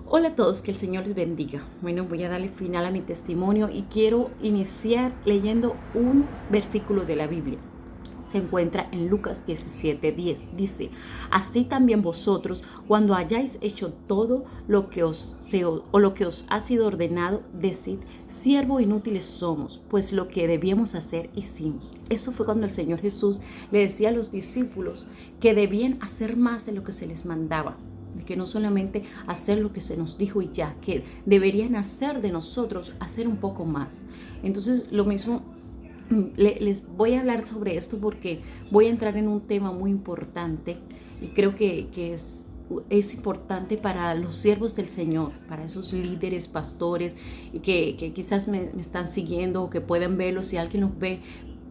Hola a todos, que el Señor les bendiga. Bueno, voy a darle final a mi testimonio y quiero iniciar leyendo un versículo de la Biblia. Se encuentra en Lucas 17:10. Dice: así también vosotros, cuando hayáis hecho todo lo que lo que os ha sido ordenado, decid: siervo inútiles somos, pues lo que debíamos hacer hicimos. Eso fue cuando el Señor Jesús le decía a los discípulos que debían hacer más de lo que se les mandaba, que no solamente hacer lo que se nos dijo y ya, que deberían hacer de nosotros hacer un poco más. Entonces, lo mismo, les voy a hablar sobre esto porque voy a entrar en un tema muy importante y creo que es importante para los siervos del Señor, para esos líderes, pastores que quizás me están siguiendo o que pueden verlo. Si alguien los ve,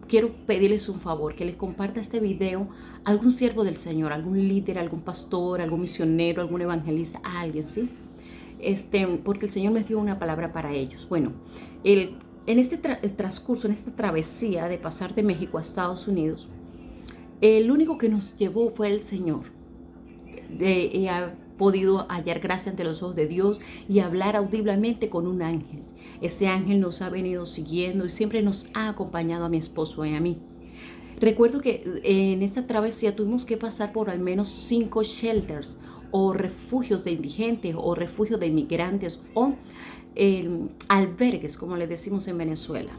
quiero pedirles un favor, que les comparta este video a algún siervo del Señor, algún líder, algún pastor, algún misionero, algún evangelista, a alguien, ¿sí? Porque el Señor me dio una palabra para ellos. Bueno, en este transcurso, en esta travesía de pasar de México a Estados Unidos, el único que nos llevó fue el Señor. Ha podido hallar gracia ante los ojos de Dios y hablar audiblemente con un ángel. Ese ángel nos ha venido siguiendo y siempre nos ha acompañado a mi esposo y a mí. Recuerdo que en esta travesía tuvimos que pasar por al menos 5 shelters o refugios de indigentes o refugios de inmigrantes o albergues, como le decimos en Venezuela.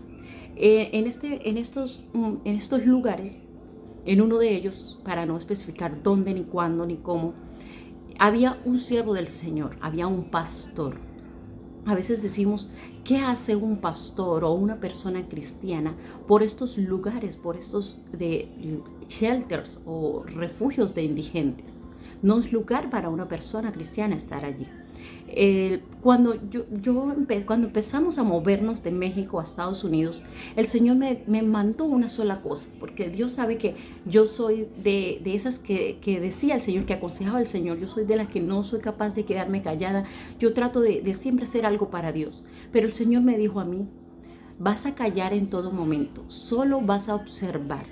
En estos lugares, en uno de ellos, para no especificar dónde, ni cuándo, ni cómo, había un siervo del Señor, había un pastor. A veces decimos: ¿qué hace un pastor o una persona cristiana por estos lugares, por estos shelters o refugios de indigentes? No es lugar para una persona cristiana estar allí. Cuando empezamos a movernos de México a Estados Unidos, el Señor me mandó una sola cosa, porque Dios sabe que yo soy de esas que decía el Señor, que aconsejaba el Señor. Yo soy de las que no soy capaz de quedarme callada. Yo trato de siempre hacer algo para Dios. Pero el Señor me dijo a mí: vas a callar en todo momento, solo vas a observar.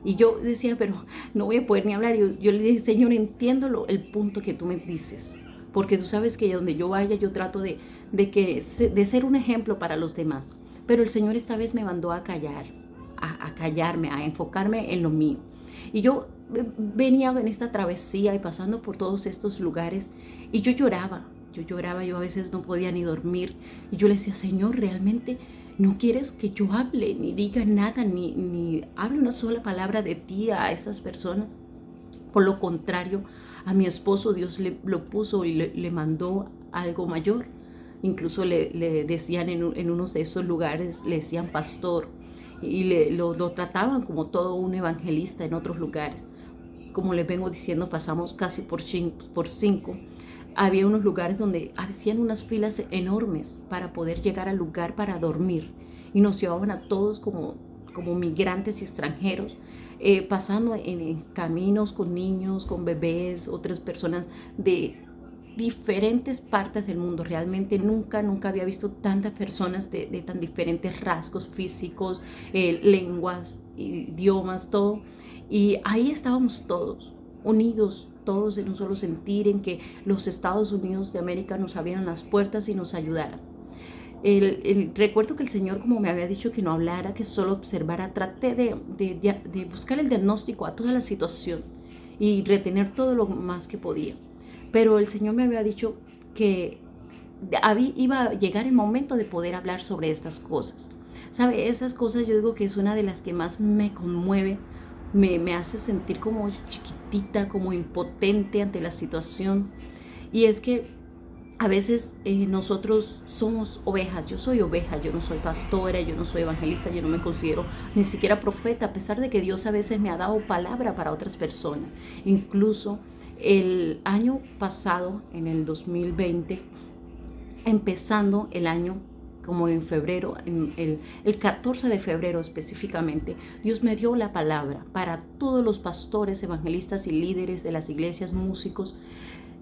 Y yo decía: pero no voy a poder ni hablar. Yo le dije: Señor, entiendo el punto que tú me dices, porque tú sabes que donde yo vaya, yo trato de ser un ejemplo para los demás. Pero el Señor esta vez me mandó a callar, a callarme, a enfocarme en lo mío. Y yo venía en esta travesía y pasando por todos estos lugares, y yo a veces no podía ni dormir. Y yo le decía: Señor, realmente no quieres que yo hable, ni diga nada, ni hable una sola palabra de ti a estas personas. Por lo contrario, a mi esposo Dios lo puso y le mandó algo mayor. Incluso le decían en unos de esos lugares, le decían pastor, y lo trataban como todo un evangelista en otros lugares. Como les vengo diciendo, pasamos casi por cinco. Había unos lugares donde hacían unas filas enormes para poder llegar al lugar para dormir, y nos llevaban a todos como migrantes y extranjeros, pasando en caminos con niños, con bebés, otras personas de diferentes partes del mundo. Realmente nunca había visto tantas personas de tan diferentes rasgos físicos, lenguas, idiomas, todo. Y ahí estábamos todos, unidos, todos en un solo sentir, en que los Estados Unidos de América nos abrieran las puertas y nos ayudaran. Recuerdo que el Señor, como me había dicho que no hablara, que solo observara, traté de buscar el diagnóstico a toda la situación y retener todo lo más que podía. Pero el Señor me había dicho que iba a llegar el momento de poder hablar sobre estas cosas. ¿Sabe? Esas cosas, yo digo que es una de las que más me conmueve, me hace sentir como chiquitita, como impotente ante la situación. Y es que a veces nosotros somos ovejas. Yo soy oveja, yo no soy pastora, yo no soy evangelista, yo no me considero ni siquiera profeta, a pesar de que Dios a veces me ha dado palabra para otras personas. Incluso el año pasado, en el 2020, empezando el año, como en febrero, el 14 de febrero específicamente, Dios me dio la palabra para todos los pastores, evangelistas y líderes de las iglesias, músicos,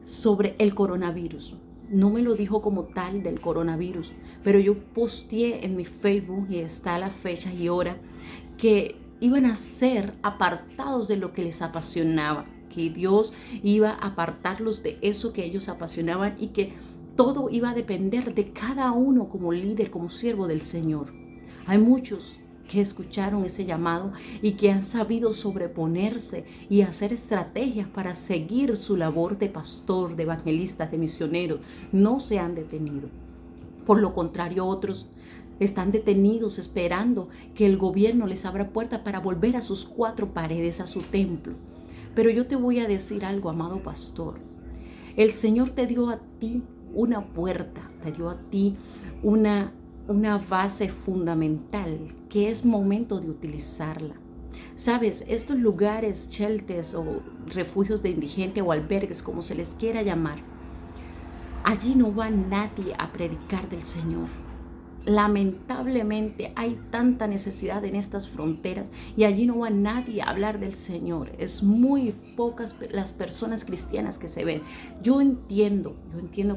sobre el coronavirus. No me lo dijo como tal del coronavirus, pero yo posteé en mi Facebook, y está la fecha y hora, que iban a ser apartados de lo que les apasionaba, que Dios iba a apartarlos de eso que ellos apasionaban, y que Todo iba a depender de cada uno como líder, como siervo del Señor. Hay muchos que escucharon ese llamado y que han sabido sobreponerse y hacer estrategias para seguir su labor de pastor, de evangelista, de misionero. No se han detenido. Por lo contrario, otros están detenidos esperando que el gobierno les abra puertas para volver a sus cuatro paredes, a su templo. Pero yo te voy a decir algo, amado pastor. El Señor te dio a ti una puerta, te dio a ti una base fundamental que es momento de utilizarla. Sabes, estos lugares, shelters o refugios de indigentes o albergues, como se les quiera llamar, allí no va nadie a predicar del Señor. Lamentablemente hay tanta necesidad en estas fronteras y allí no va nadie a hablar del Señor. Es muy pocas las personas cristianas que se ven. Yo entiendo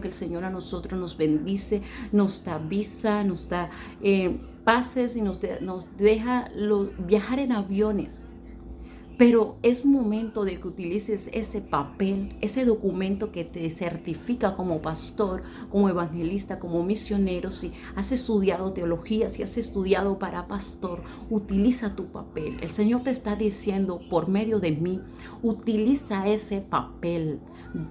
que el Señor a nosotros nos bendice, nos da visa, nos da pases y nos deja viajar en aviones. Pero es momento de que utilices ese papel, ese documento que te certifica como pastor, como evangelista, como misionero. Si has estudiado teología, si has estudiado para pastor, utiliza tu papel. El Señor te está diciendo por medio de mí, utiliza ese papel.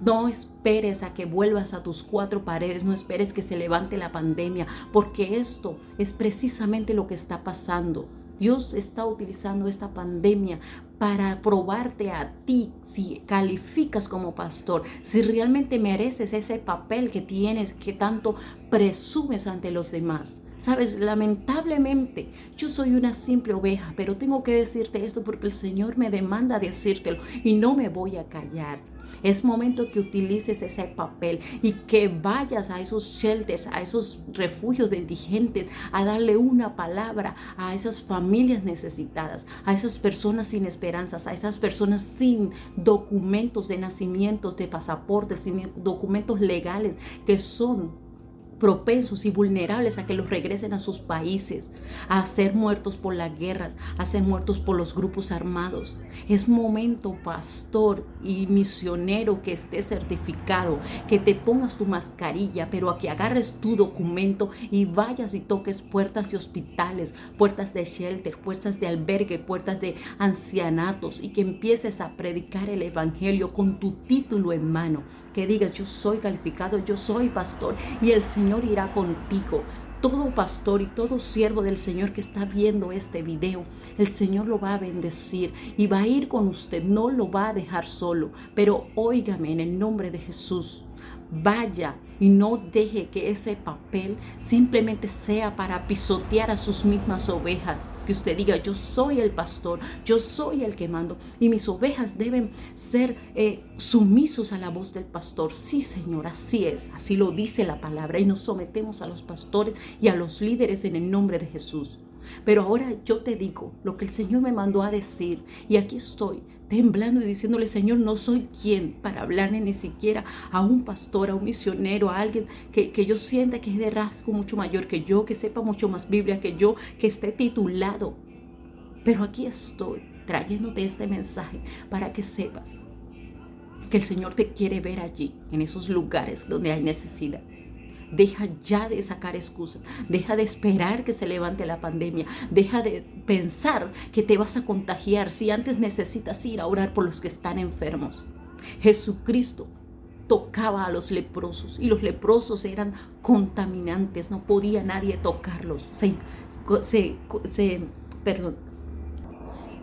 No esperes a que vuelvas a tus cuatro paredes, no esperes que se levante la pandemia, porque esto es precisamente lo que está pasando. Dios está utilizando esta pandemia para probarte a ti si calificas como pastor, si realmente mereces ese papel que tienes, que tanto presumes ante los demás. Sabes, lamentablemente yo soy una simple oveja, pero tengo que decirte esto porque el Señor me demanda decírtelo y no me voy a callar. Es momento que utilices ese papel y que vayas a esos shelters, a esos refugios de indigentes, a darle una palabra a esas familias necesitadas, a esas personas sin esperanzas, a esas personas sin documentos de nacimientos, de pasaportes, sin documentos legales, que son propensos y vulnerables a que los regresen a sus países, a ser muertos por las guerras, a ser muertos por los grupos armados. Es momento, pastor y misionero, que estés certificado, que te pongas tu mascarilla, pero a que agarres tu documento y vayas y toques puertas de hospitales, puertas de shelter, puertas de albergue, puertas de ancianatos, y que empieces a predicar el evangelio con tu título en mano, que digas: yo soy calificado, yo soy pastor, y el Señor irá contigo. Todo pastor y todo siervo del Señor que está viendo este video, el Señor lo va a bendecir y va a ir con usted, no lo va a dejar solo. Pero óigame, en el nombre de Jesús, vaya y no deje que ese papel simplemente sea para pisotear a sus mismas ovejas. Que usted diga: yo soy el pastor, yo soy el que mando, y mis ovejas deben ser sumisos a la voz del pastor. Sí, Señor, así es, así lo dice la palabra, y nos sometemos a los pastores y a los líderes en el nombre de Jesús. Pero ahora yo te digo lo que el Señor me mandó a decir, y aquí estoy temblando y diciéndole: Señor, no soy quien para hablarle ni siquiera a un pastor, a un misionero, a alguien que yo sienta que es de rasgo mucho mayor que yo, que sepa mucho más Biblia que yo, que esté titulado. Pero aquí estoy trayéndote este mensaje para que sepas que el Señor te quiere ver allí, en esos lugares donde hay necesidad. Deja ya de sacar excusas, deja de esperar que se levante la pandemia, deja de pensar que te vas a contagiar si antes necesitas ir a orar por los que están enfermos. Jesucristo tocaba a los leprosos y los leprosos eran contaminantes, no podía nadie tocarlos.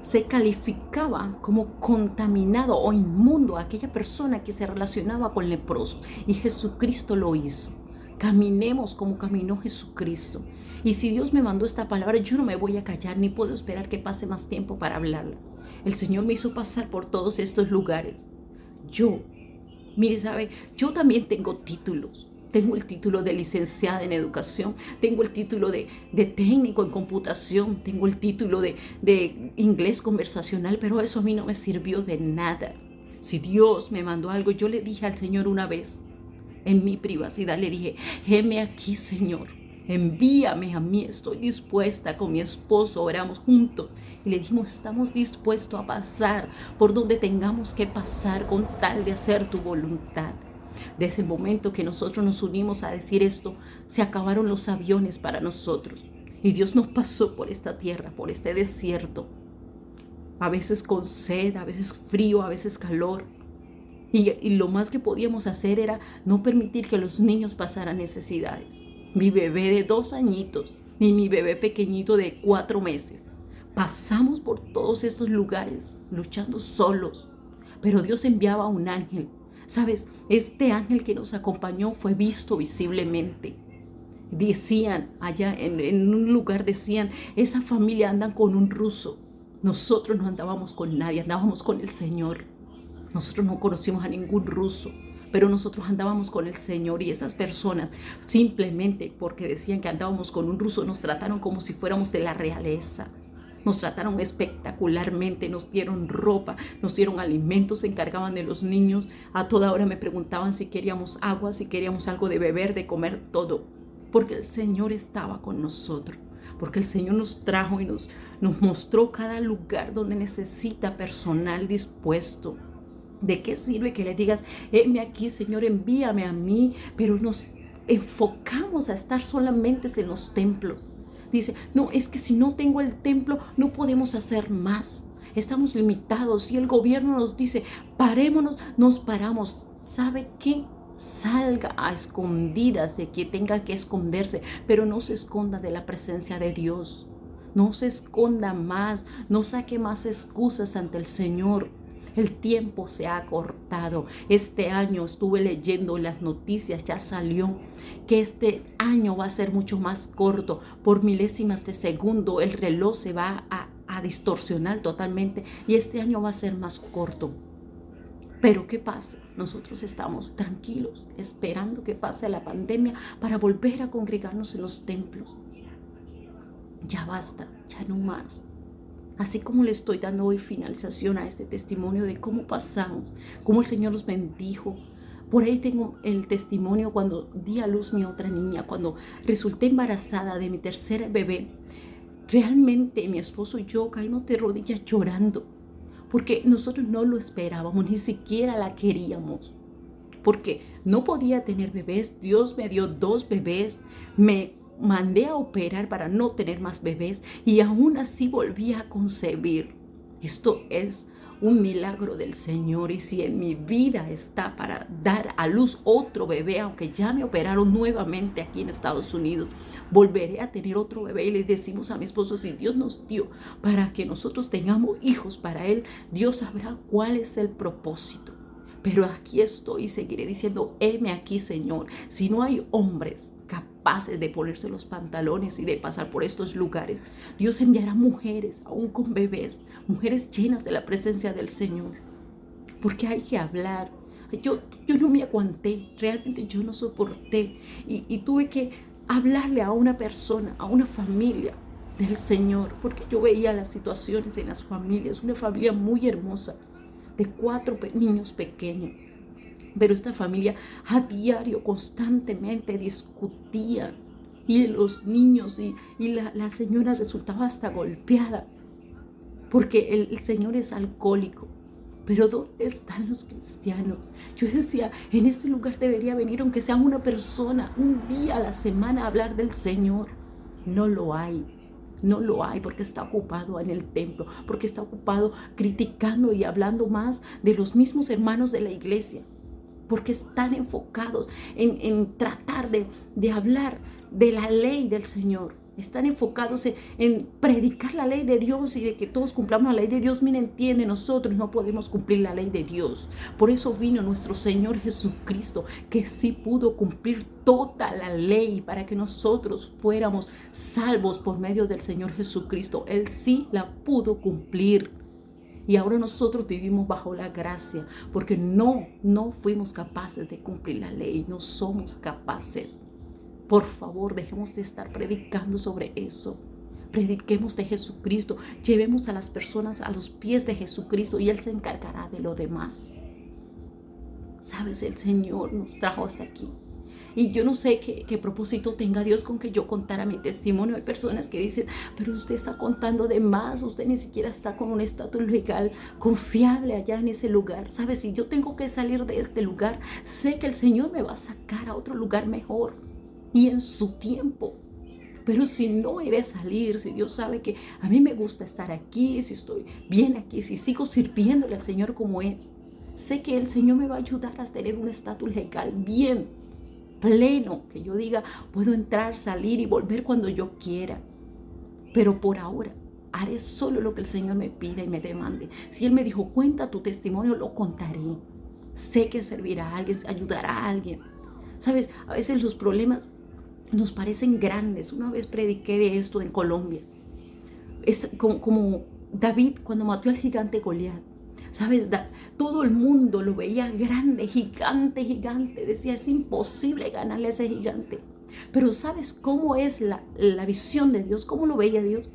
Se calificaba como contaminado o inmundo a aquella persona que se relacionaba con leprosos, y Jesucristo lo hizo. Caminemos como caminó Jesucristo. Y si Dios me mandó esta palabra, yo no me voy a callar, ni puedo esperar que pase más tiempo para hablarla. El Señor me hizo pasar por todos estos lugares. Mire, sabe, yo también tengo títulos. Tengo el título de licenciada en educación, tengo el título de técnico en computación, tengo el título de inglés conversacional, pero eso a mí no me sirvió de nada. Si Dios me mandó algo, yo le dije al Señor una vez, en mi privacidad, le dije: heme aquí, Señor, envíame a mí, estoy dispuesta. Con mi esposo oramos juntos y le dijimos: estamos dispuestos a pasar por donde tengamos que pasar con tal de hacer tu voluntad. Desde el momento que nosotros nos unimos a decir esto, se acabaron los aviones para nosotros. Y Dios nos pasó por esta tierra, por este desierto. A veces con sed, a veces frío, a veces calor. Y lo más que podíamos hacer era no permitir que los niños pasaran necesidades. Mi bebé de 2 añitos y mi bebé pequeñito de 4 meses. Pasamos por todos estos lugares luchando solos. Pero Dios enviaba a un ángel. ¿Sabes? Este ángel que nos acompañó fue visto visiblemente. Decían, allá en un lugar decían, esa familia andan con un ruso. Nosotros no andábamos con nadie, andábamos con el Señor. Nosotros no conocimos a ningún ruso, pero nosotros andábamos con el Señor, y esas personas, simplemente porque decían que andábamos con un ruso, nos trataron como si fuéramos de la realeza. Nos trataron espectacularmente, nos dieron ropa, nos dieron alimentos, se encargaban de los niños. A toda hora me preguntaban si queríamos agua, si queríamos algo de beber, de comer, todo. Porque el Señor estaba con nosotros. Porque el Señor nos trajo y nos mostró cada lugar donde necesita personal dispuesto. ¿De qué sirve que le digas, heme aquí, Señor, envíame a mí? Pero nos enfocamos a estar solamente en los templos. Dice, no, es que si no tengo el templo, no podemos hacer más. Estamos limitados. Y el gobierno nos dice, parémonos, nos paramos. ¿Sabe qué? Salga a escondidas de que tenga que esconderse, pero no se esconda de la presencia de Dios. No se esconda más, no saque más excusas ante el Señor. El tiempo se ha acortado. Este año estuve leyendo las noticias, ya salió que este año va a ser mucho más corto. Por milésimas de segundo el reloj se va a distorsionar totalmente y este año va a ser más corto. Pero ¿qué pasa? Nosotros estamos tranquilos, esperando que pase la pandemia para volver a congregarnos en los templos. Ya basta, ya no más. Así como le estoy dando hoy finalización a este testimonio de cómo pasamos, cómo el Señor nos bendijo. Por ahí tengo el testimonio cuando di a luz mi otra niña, cuando resulté embarazada de mi tercera bebé. Realmente mi esposo y yo caímos de rodillas llorando, porque nosotros no lo esperábamos, ni siquiera la queríamos. Porque no podía tener bebés, Dios me dio 2 bebés, me mandé a operar para no tener más bebés y aún así volví a concebir. Esto es un milagro del Señor, y si en mi vida está para dar a luz otro bebé, aunque ya me operaron nuevamente aquí en Estados Unidos, volveré a tener otro bebé. Y le decimos a mi esposo, si Dios nos dio para que nosotros tengamos hijos para Él, Dios sabrá cuál es el propósito. Pero aquí estoy y seguiré diciendo, heme aquí, Señor. Si no hay hombres capaces de ponerse los pantalones y de pasar por estos lugares, Dios enviará mujeres, aún con bebés, mujeres llenas de la presencia del Señor. Porque hay que hablar. Yo no me aguanté, realmente yo no soporté. Y tuve que hablarle a una persona, a una familia del Señor, porque yo veía las situaciones en las familias, una familia muy hermosa, de 4 niños pequeños. Pero esta familia a diario, constantemente discutía. Y los niños y la señora resultaba hasta golpeada. Porque el Señor es alcohólico. Pero ¿dónde están los cristianos? Yo decía, en este lugar debería venir, aunque sea una persona, un día a la semana, a hablar del Señor. No lo hay. No lo hay, porque está ocupado en el templo, porque está ocupado criticando y hablando más de los mismos hermanos de la iglesia, porque están enfocados en tratar de hablar de la ley del Señor. Están enfocados en predicar la ley de Dios y de que todos cumplamos la ley de Dios. Mira, entiende, nosotros no podemos cumplir la ley de Dios. Por eso vino nuestro Señor Jesucristo, que sí pudo cumplir toda la ley para que nosotros fuéramos salvos por medio del Señor Jesucristo. Él sí la pudo cumplir. Y ahora nosotros vivimos bajo la gracia, porque no fuimos capaces de cumplir la ley, no somos capaces. Por favor, dejemos de estar predicando sobre eso. Prediquemos de Jesucristo, llevemos a las personas a los pies de Jesucristo y Él se encargará de lo demás. Sabes, el Señor nos trajo hasta aquí. Y yo no sé qué propósito tenga Dios con que yo contara mi testimonio. Hay personas que dicen, pero usted está contando de más, usted ni siquiera está con un estatus legal confiable allá en ese lugar. ¿Sabes? Si yo tengo que salir de este lugar, sé que el Señor me va a sacar a otro lugar mejor y en su tiempo. Pero si no he de salir, si Dios sabe que a mí me gusta estar aquí, si estoy bien aquí, si sigo sirviéndole al Señor como es, sé que el Señor me va a ayudar a tener un estatus legal bien, pleno, que yo diga, puedo entrar, salir y volver cuando yo quiera. Pero por ahora, haré solo lo que el Señor me pida y me demande. Si Él me dijo, cuenta tu testimonio, lo contaré. Sé que servirá a alguien, ayudará a alguien. ¿Sabes? A veces los problemas nos parecen grandes. Una vez prediqué de esto en Colombia. Es como David cuando mató al gigante Goliat. ¿Sabes? Todo el mundo lo veía grande, gigante, gigante. Decía, es imposible ganarle a ese gigante. Pero ¿sabes cómo es la visión de Dios? ¿Cómo lo veía Dios?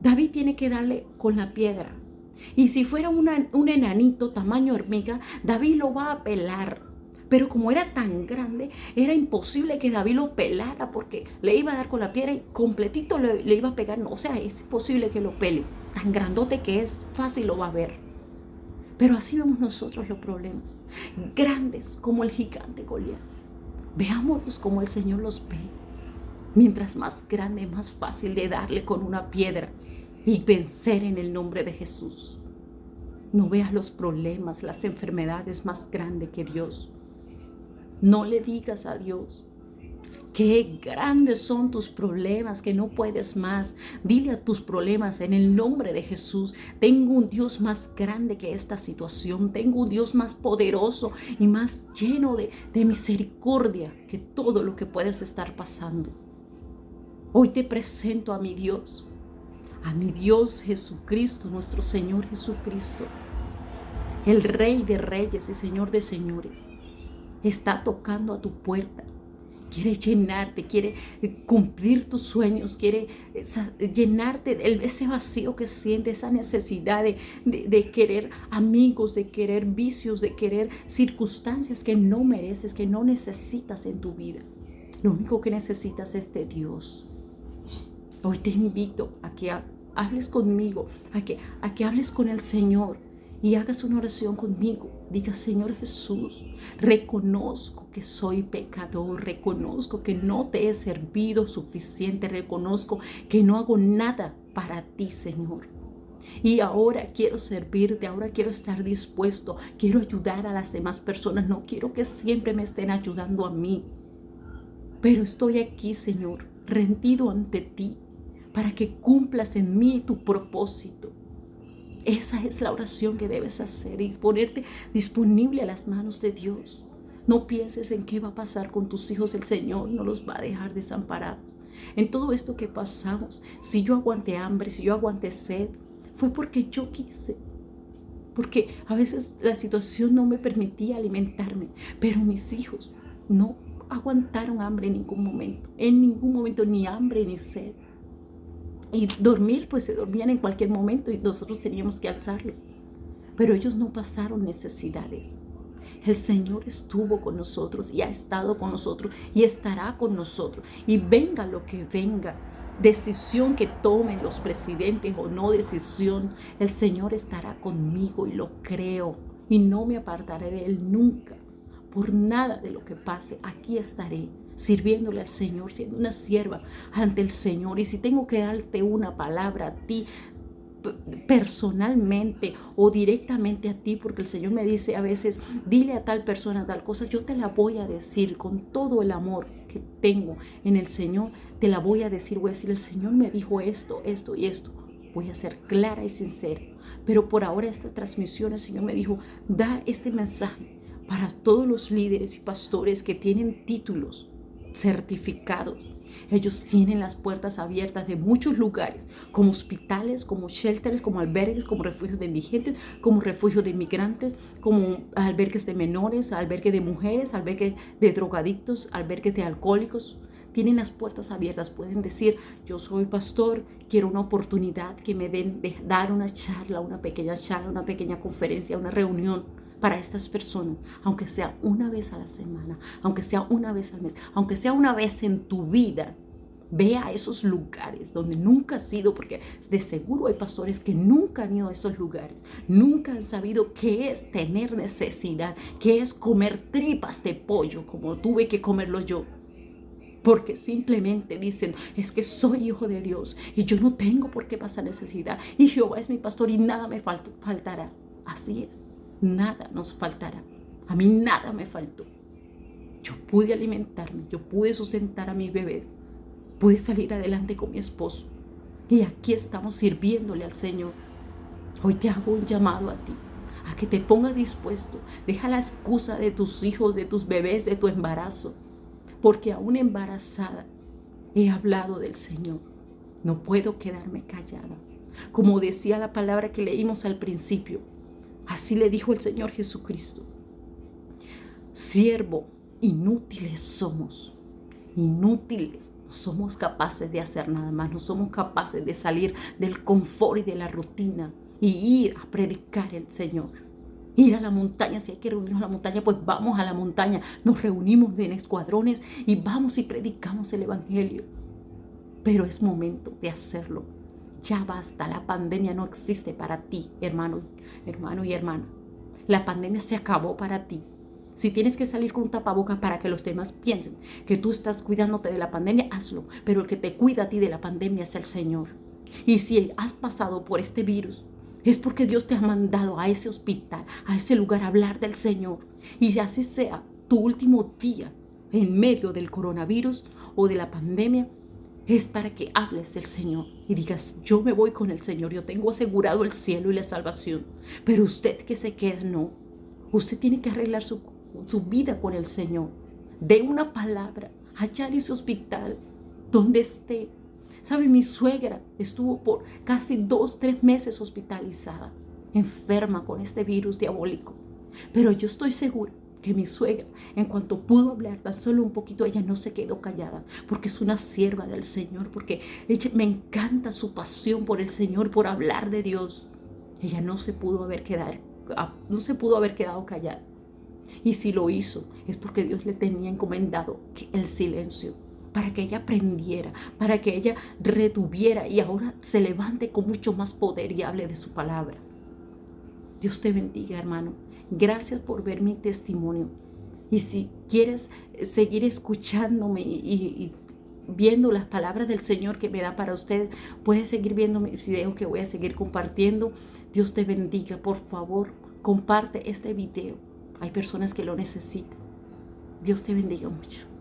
David tiene que darle con la piedra. Y si fuera un enanito tamaño hormiga, David lo va a pelar. Pero como era tan grande, era imposible que David lo pelara porque le iba a dar con la piedra y completito le iba a pegar. No, o sea, es imposible que lo pele. Tan grandote que es, fácil lo va a ver. Pero así vemos nosotros los problemas. Grandes como el gigante Goliat. Veámoslos como el Señor los ve. Mientras más grande, más fácil de darle con una piedra y vencer en el nombre de Jesús. No veas los problemas, las enfermedades más grandes que Dios. No le digas a Dios qué grandes son tus problemas, que no puedes más. Dile a tus problemas en el nombre de Jesús. Tengo un Dios más grande que esta situación. Tengo un Dios más poderoso y más lleno de misericordia que todo lo que puedes estar pasando. Hoy te presento a mi Dios Jesucristo, nuestro Señor Jesucristo, el Rey de Reyes y Señor de Señores. Está tocando a tu puerta. Quiere llenarte, quiere cumplir tus sueños, quiere llenarte de ese vacío que sientes, esa necesidad de querer amigos, de querer vicios, de querer circunstancias que no mereces, que no necesitas en tu vida. Lo único que necesitas es de Dios. Hoy te invito a que hables conmigo, a que hables con el Señor y hagas una oración conmigo. Diga, Señor Jesús, reconozco que soy pecador, reconozco que no te he servido suficiente, reconozco que no hago nada para ti, Señor. Y ahora quiero servirte, ahora quiero estar dispuesto, quiero ayudar a las demás personas, no quiero que siempre me estén ayudando a mí. Pero estoy aquí, Señor, rendido ante ti, para que cumplas en mí tu propósito. Esa es la oración que debes hacer y ponerte disponible a las manos de Dios. No pienses en qué va a pasar con tus hijos. El Señor no los va a dejar desamparados. En todo esto que pasamos, si yo aguanté hambre, si yo aguanté sed, fue porque yo quise. Porque a veces la situación no me permitía alimentarme, pero mis hijos no aguantaron hambre en ningún momento, ni hambre ni sed. Y dormir, pues se dormían en cualquier momento y nosotros teníamos que alzarlo. Pero ellos no pasaron necesidades. El Señor estuvo con nosotros y ha estado con nosotros y estará con nosotros. Y venga lo que venga, decisión que tomen los presidentes o no decisión, el Señor estará conmigo y lo creo. Y no me apartaré de Él nunca. Por nada de lo que pase, aquí estaré, sirviéndole al Señor, siendo una sierva ante el Señor. Y si tengo que darte una palabra a ti personalmente o directamente a ti, porque el Señor me dice a veces, dile a tal persona tal cosa, yo te la voy a decir con todo el amor que tengo en el Señor, te la voy a decir, el Señor me dijo esto, esto y esto. Voy a ser clara y sincera. Pero por ahora esta transmisión, el Señor me dijo, da este mensaje para todos los líderes y pastores que tienen títulos certificados. Ellos tienen las puertas abiertas de muchos lugares, como hospitales, como shelters, como albergues, como refugios de indigentes, como refugios de inmigrantes, como albergues de menores, albergues de mujeres, albergues de drogadictos, albergues de alcohólicos. Tienen las puertas abiertas, pueden decir, yo soy pastor, quiero una oportunidad que me den de dar una charla, una pequeña conferencia, una reunión para estas personas, aunque sea una vez a la semana, aunque sea una vez al mes, aunque sea una vez en tu vida. Ve a esos lugares donde nunca has ido, porque de seguro hay pastores que nunca han ido a esos lugares, nunca han sabido qué es tener necesidad, qué es comer tripas de pollo como tuve que comerlo yo. Porque simplemente dicen, es que soy hijo de Dios y yo no tengo por qué pasar necesidad. Y Jehová es mi pastor y nada me faltará. Así es, nada nos faltará. A mí nada me faltó. Yo pude alimentarme, yo pude sustentar a mis bebés, pude salir adelante con mi esposo. Y aquí estamos sirviéndole al Señor. Hoy te hago un llamado a ti, a que te pongas dispuesto. Deja la excusa de tus hijos, de tus bebés, de tu embarazo. Porque aún embarazada he hablado del Señor. No puedo quedarme callada. Como decía la palabra que leímos al principio, así le dijo el Señor Jesucristo. Siervo, inútiles somos. Inútiles. No somos capaces de hacer nada más. No somos capaces de salir del confort y de la rutina y ir a predicar el Señor. Ir a la montaña, si hay que reunirnos a la montaña, pues vamos a la montaña. Nos reunimos en escuadrones y vamos y predicamos el Evangelio. Pero es momento de hacerlo. Ya basta, la pandemia no existe para ti, hermano y hermana. La pandemia se acabó para ti. Si tienes que salir con un tapabocas para que los demás piensen que tú estás cuidándote de la pandemia, hazlo. Pero el que te cuida a ti de la pandemia es el Señor. Y si has pasado por este virus, es porque Dios te ha mandado a ese hospital, a ese lugar a hablar del Señor. Y si así sea tu último día en medio del coronavirus o de la pandemia, es para que hables del Señor y digas, yo me voy con el Señor, yo tengo asegurado el cielo y la salvación. Pero usted que se queda, no. Usted tiene que arreglar su vida con el Señor. Dé una palabra allá en ese hospital donde esté. ¿Sabe? Mi suegra estuvo por casi 2-3 meses hospitalizada, enferma con este virus diabólico. Pero yo estoy segura que mi suegra, en cuanto pudo hablar tan solo un poquito, ella no se quedó callada, porque es una sierva del Señor, porque ella, me encanta su pasión por el Señor, por hablar de Dios. Ella no se pudo haber quedado callada. Y si lo hizo, es porque Dios le tenía encomendado el silencio, para que ella aprendiera, para que ella retuviera y ahora se levante con mucho más poder y hable de su palabra. Dios te bendiga, hermano. Gracias por ver mi testimonio. Y si quieres seguir escuchándome y viendo las palabras del Señor que me da para ustedes, puedes seguir viendo mis videos que voy a seguir compartiendo. Dios te bendiga. Por favor, comparte este video. Hay personas que lo necesitan. Dios te bendiga mucho.